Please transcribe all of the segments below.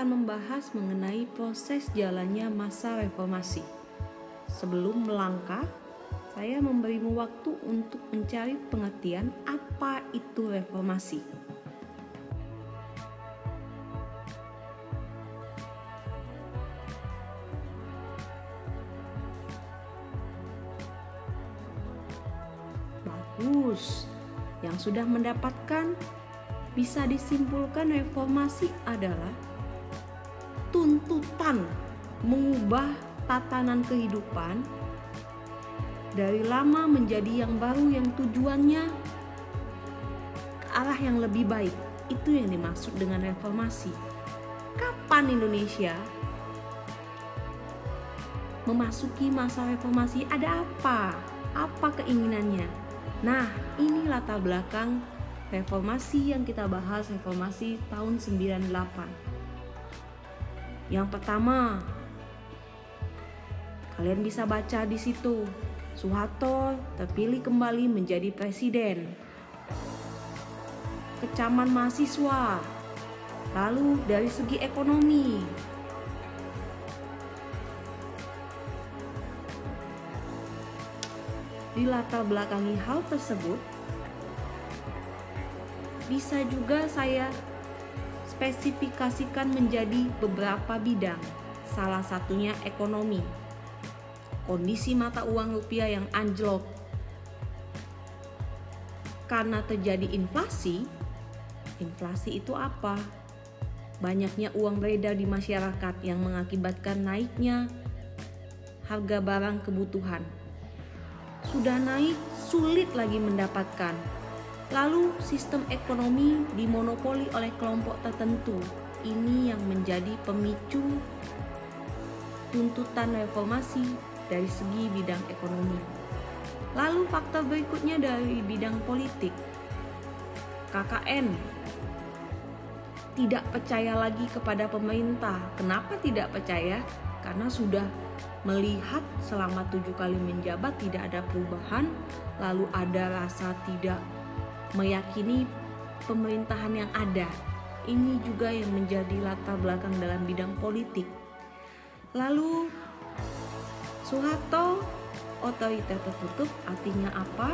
akan membahas mengenai proses jalannya masa reformasi. Sebelum melangkah, saya memberimu waktu untuk mencari pengertian apa itu reformasi. Bagus, yang sudah mendapatkan, bisa disimpulkan reformasi adalah tuntutan mengubah tatanan kehidupan dari lama menjadi yang baru yang tujuannya ke arah yang lebih baik. Itu yang dimaksud dengan reformasi. Kapan Indonesia memasuki masa reformasi? Ada apa? Apa keinginannya? Nah, ini latar belakang reformasi yang kita bahas, reformasi tahun 98. Yang pertama, kalian bisa baca di situ, Soeharto terpilih kembali menjadi presiden. Kecaman mahasiswa. Lalu dari segi ekonomi, di latar belakangi hal tersebut, bisa juga saya spesifikasikan menjadi beberapa bidang. Salah satunya ekonomi. Kondisi mata uang rupiah yang anjlok karena terjadi inflasi. Inflasi itu apa? Banyaknya uang beredar di masyarakat yang mengakibatkan naiknya harga barang kebutuhan. Sudah naik, sulit lagi mendapatkan. Lalu sistem ekonomi dimonopoli oleh kelompok tertentu. Ini yang menjadi pemicu tuntutan reformasi dari segi bidang ekonomi. Lalu faktor berikutnya dari bidang politik. KKN tidak percaya lagi kepada pemerintah. Kenapa tidak percaya? Karena sudah melihat selama 7 kali menjabat tidak ada perubahan. Lalu ada rasa tidak meyakini pemerintahan yang ada. Ini juga yang menjadi latar belakang dalam bidang politik. Lalu Soeharto, otoriter tertutup, artinya apa?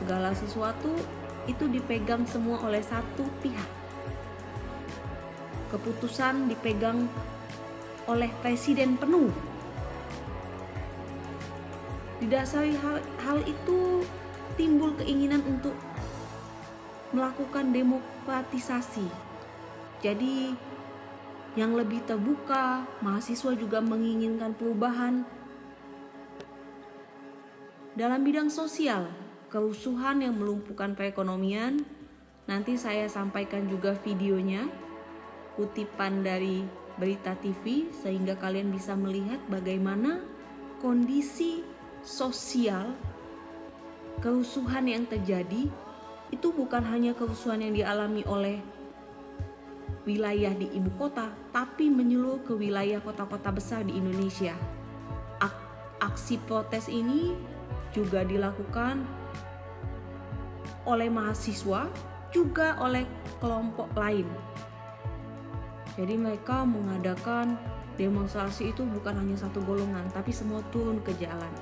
Segala sesuatu itu dipegang semua oleh satu pihak. Keputusan dipegang oleh presiden penuh. Didasari hal itu timbul keinginan untuk melakukan demokratisasi. Jadi yang lebih terbuka, mahasiswa juga menginginkan perubahan. Dalam bidang sosial, kerusuhan yang melumpuhkan perekonomian, nanti saya sampaikan juga videonya, kutipan dari Berita TV, sehingga kalian bisa melihat bagaimana kondisi sosial kerusuhan yang terjadi. Itu bukan hanya kerusuhan yang dialami oleh wilayah di ibu kota, tapi menyeluruh ke wilayah kota-kota besar di Indonesia. Aksi protes ini juga dilakukan oleh mahasiswa, juga oleh kelompok lain. Jadi mereka mengadakan demonstrasi itu bukan hanya satu golongan, tapi semua turun ke jalan,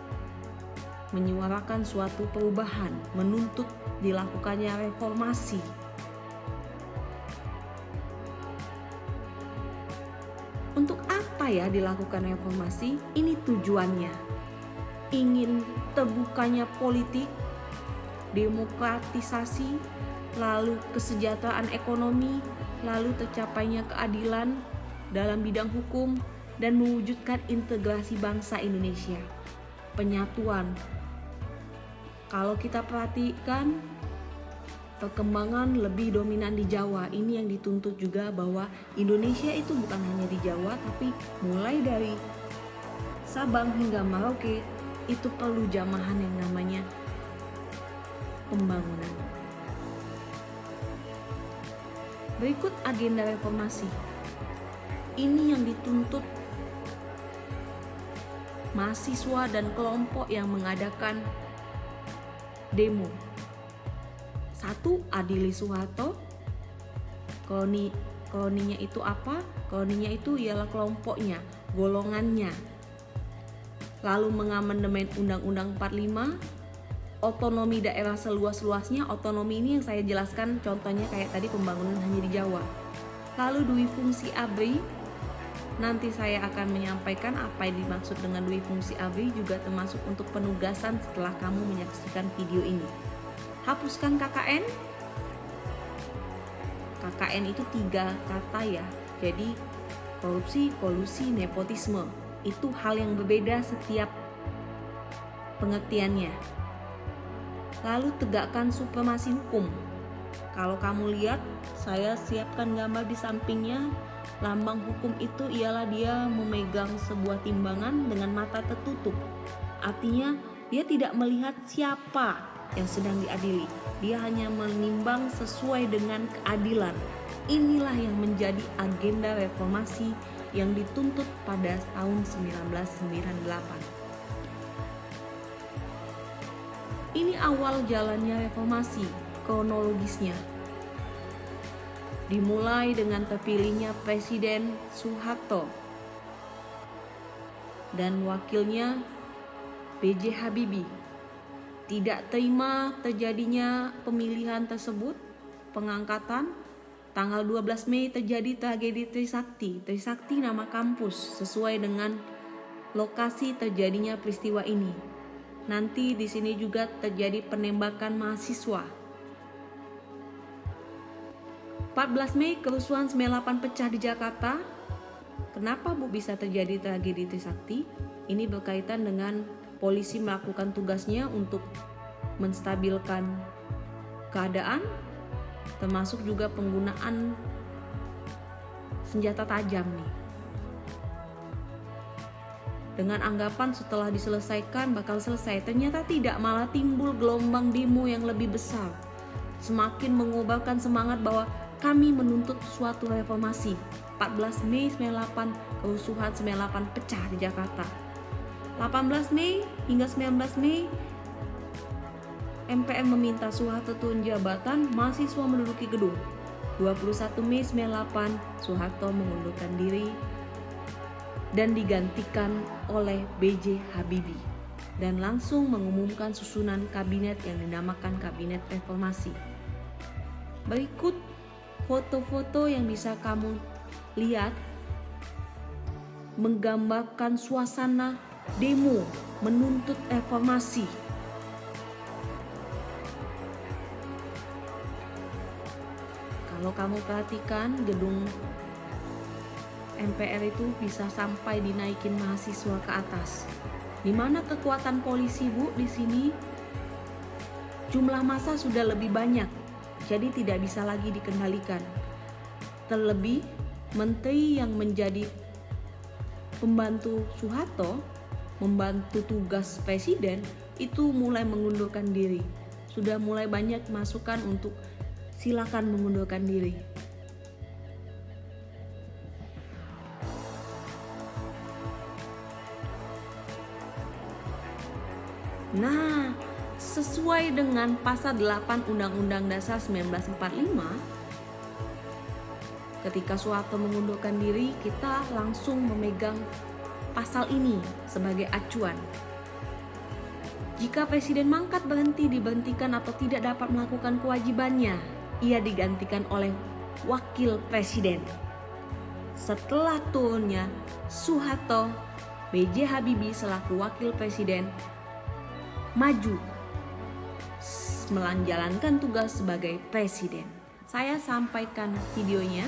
menyuarakan suatu perubahan, menuntut dilakukannya reformasi. Untuk apa ya dilakukan reformasi? Ini tujuannya. Ingin terbukanya politik, demokratisasi, lalu kesejahteraan ekonomi, lalu tercapainya keadilan dalam bidang hukum, dan mewujudkan integrasi bangsa Indonesia. Penyatuan. Kalau kita perhatikan, perkembangan lebih dominan di Jawa. Ini yang dituntut juga, bahwa Indonesia itu bukan hanya di Jawa, tapi mulai dari Sabang hingga Merauke itu perlu jamahan yang namanya pembangunan. Berikut agenda reformasi. Ini yang dituntut mahasiswa dan kelompok yang mengadakan demo. 1. Adili Soeharto. Koloninya itu apa? Koloninya itu ialah kelompoknya, golongannya. Lalu mengamandemen Undang-Undang 45, otonomi daerah seluas-luasnya. Otonomi ini yang saya jelaskan contohnya kayak tadi pembangunan hanya di Jawa. Lalu dui fungsi ABRI, nanti saya akan menyampaikan apa yang dimaksud dengan dui fungsi ABRI, juga termasuk untuk penugasan setelah kamu menyaksikan video ini. Hapuskan KKN. KKN itu 3 kata ya, jadi korupsi, kolusi, nepotisme. Itu hal yang berbeda setiap pengertiannya. Lalu tegakkan supremasi hukum. Kalau kamu lihat, saya siapkan gambar di sampingnya. Lambang hukum itu ialah dia memegang sebuah timbangan dengan mata tertutup. Artinya dia tidak melihat siapa yang sedang diadili. Dia hanya menimbang sesuai dengan keadilan. Inilah yang menjadi agenda reformasi yang dituntut pada tahun 1998. Ini awal jalannya reformasi, kronologisnya. Dimulai dengan terpilihnya Presiden Soeharto dan wakilnya B.J. Habibie. Tidak terima terjadinya pemilihan tersebut, pengangkatan. Tanggal 12 Mei terjadi tragedi Trisakti. Trisakti nama kampus sesuai dengan lokasi terjadinya peristiwa ini. Nanti di sini juga terjadi penembakan mahasiswa. 14 Mei kerusuhan 98 pecah di Jakarta. Kenapa Bu bisa terjadi tragedi Trisakti? Ini berkaitan dengan polisi melakukan tugasnya untuk menstabilkan keadaan, termasuk juga penggunaan senjata tajam nih. Dengan anggapan setelah diselesaikan bakal selesai, ternyata tidak, malah timbul gelombang demo yang lebih besar. Semakin mengobarkan semangat bahwa kami menuntut suatu reformasi. 14 Mei 98, kerusuhan 98 pecah di Jakarta. 18 Mei hingga 19 Mei, MPR meminta Soeharto turun jabatan, mahasiswa menduduki gedung. 21 Mei 98, Soeharto mengundurkan diri dan digantikan oleh B.J. Habibie dan langsung mengumumkan susunan kabinet yang dinamakan Kabinet Reformasi. Berikut foto-foto yang bisa kamu lihat menggambarkan suasana demo menuntut reformasi. Kalau kamu perhatikan, gedung MPR itu bisa sampai dinaikin mahasiswa ke atas. Di mana kekuatan polisi, Bu, di sini? Jumlah massa sudah lebih banyak, jadi tidak bisa lagi dikendalikan. Terlebih, menteri yang menjadi pembantu Soeharto, membantu tugas presiden, itu mulai mengundurkan diri. Sudah mulai banyak masukan untuk silakan mengundurkan diri. Nah, sesuai dengan pasal 8 Undang-Undang Dasar 1945, ketika Soeharto mengundurkan diri, kita langsung memegang pasal ini sebagai acuan. Jika presiden mangkat, berhenti, diberhentikan atau tidak dapat melakukan kewajibannya, ia digantikan oleh wakil presiden. Setelah turunnya Soeharto, B.J. Habibie selaku wakil presiden maju menjalankan tugas sebagai presiden. Saya sampaikan videonya.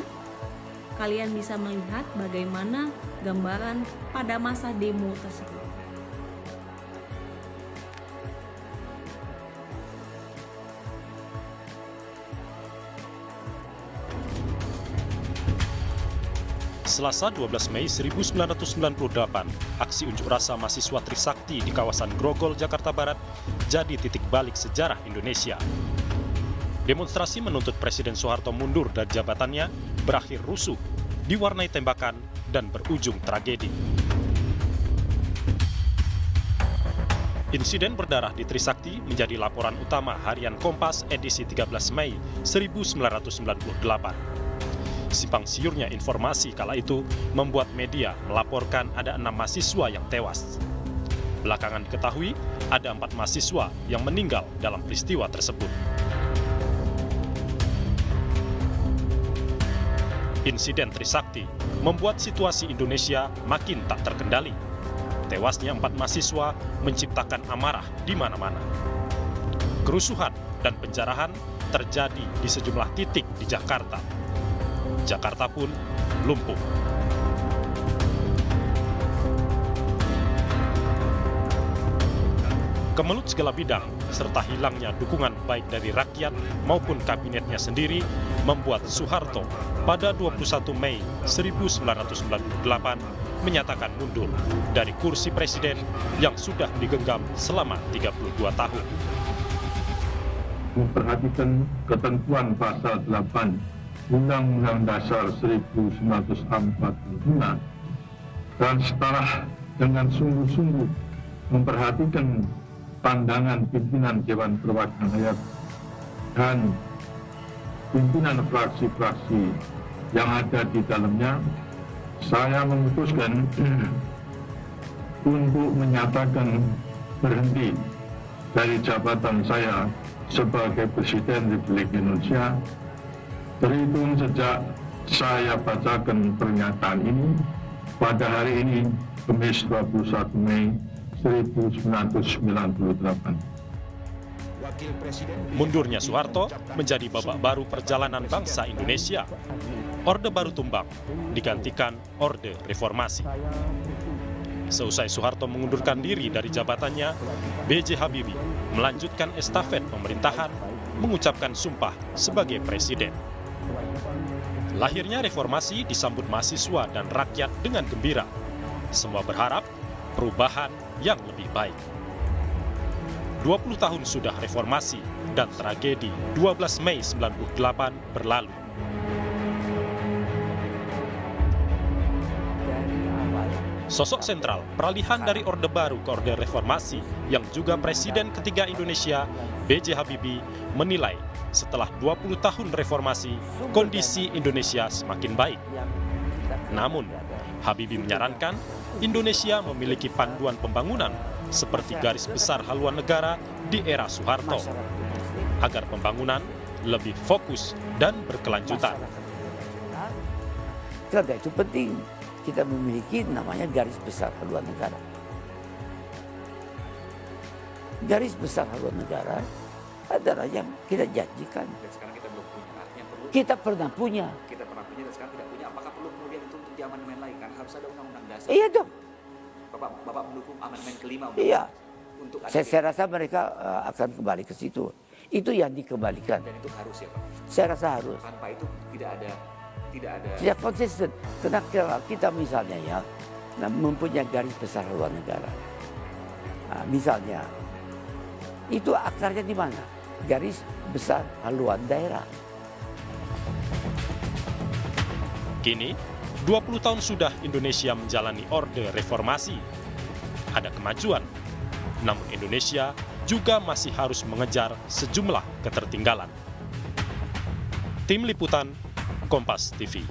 Kalian bisa melihat bagaimana gambaran pada masa demo tersebut. Selasa 12 Mei 1998, aksi unjuk rasa mahasiswa Trisakti di kawasan Grogol, Jakarta Barat jadi titik balik sejarah Indonesia. Demonstrasi menuntut Presiden Soeharto mundur dari jabatannya berakhir rusuh, diwarnai tembakan, dan berujung tragedi. Insiden berdarah di Trisakti menjadi laporan utama harian Kompas edisi 13 Mei 1998. Simpang siurnya informasi kala itu membuat media melaporkan ada 6 mahasiswa yang tewas. Belakangan diketahui ada 4 mahasiswa yang meninggal dalam peristiwa tersebut. Insiden Trisakti membuat situasi Indonesia makin tak terkendali. Tewasnya 4 mahasiswa menciptakan amarah di mana-mana. Kerusuhan dan penjarahan terjadi di sejumlah titik di Jakarta. Jakarta pun lumpuh. Kemelut segala bidang, serta hilangnya dukungan baik dari rakyat maupun kabinetnya sendiri membuat Soeharto pada 21 Mei 1998 menyatakan mundur dari kursi presiden yang sudah digenggam selama 32 tahun. Memperhatikan ketentuan pasal 8 Undang-Undang Dasar 1945 dan setelah dengan sungguh-sungguh memperhatikan pandangan pimpinan Dewan Perwakilan Rakyat dan pimpinan fraksi-fraksi yang ada di dalamnya, saya memutuskan untuk menyatakan berhenti dari jabatan saya sebagai Presiden Republik Indonesia. Terhitung sejak saya bacakan pernyataan ini pada hari ini, Kamis 21 Mei 1998. Mundurnya Soeharto menjadi babak baru perjalanan bangsa Indonesia. Orde Baru tumbang, digantikan Orde Reformasi. Seusai Soeharto mengundurkan diri dari jabatannya, B.J. Habibie melanjutkan estafet pemerintahan, mengucapkan sumpah sebagai presiden. Lahirnya reformasi disambut mahasiswa dan rakyat dengan gembira. Semua berharap perubahan yang lebih baik. 20 tahun sudah reformasi dan tragedi 12 Mei 98 berlalu. Sosok sentral peralihan dari Orde Baru ke Orde Reformasi yang juga Presiden ketiga Indonesia, B.J. Habibie, menilai setelah 20 tahun reformasi, kondisi Indonesia semakin baik. Namun, Habibie menyarankan Indonesia memiliki panduan pembangunan seperti garis besar haluan negara di era Soeharto, agar pembangunan lebih fokus dan berkelanjutan. Karena itu penting kita memiliki namanya garis besar haluan negara. Garis besar haluan negara adalah yang kita janjikan. Dan sekarang kita belum punya. Artinya perlu. Kita pernah punya. Kita pernah punya dan sekarang tidak punya. Apakah perlu kemudian untuk diamandemen lagi? Kan harus ada undang-undang dasar. Iya dong. Bapak mendukung amandemen kelima. Iya. Untuk Saya rasa mereka akan kembali ke situ. Itu yang dikembalikan. Dan itu harus ya Pak. Saya rasa harus. Tanpa itu tidak ada. Tidak konsisten. Karena kita misalnya ya mempunyai garis besar haluan negara. Nah, misalnya itu akarnya di mana? Garis besar haluan daerah. Kini, 20 tahun sudah Indonesia menjalani Orde Reformasi. Ada kemajuan, namun Indonesia juga masih harus mengejar sejumlah ketertinggalan. Tim Liputan, Kompas TV.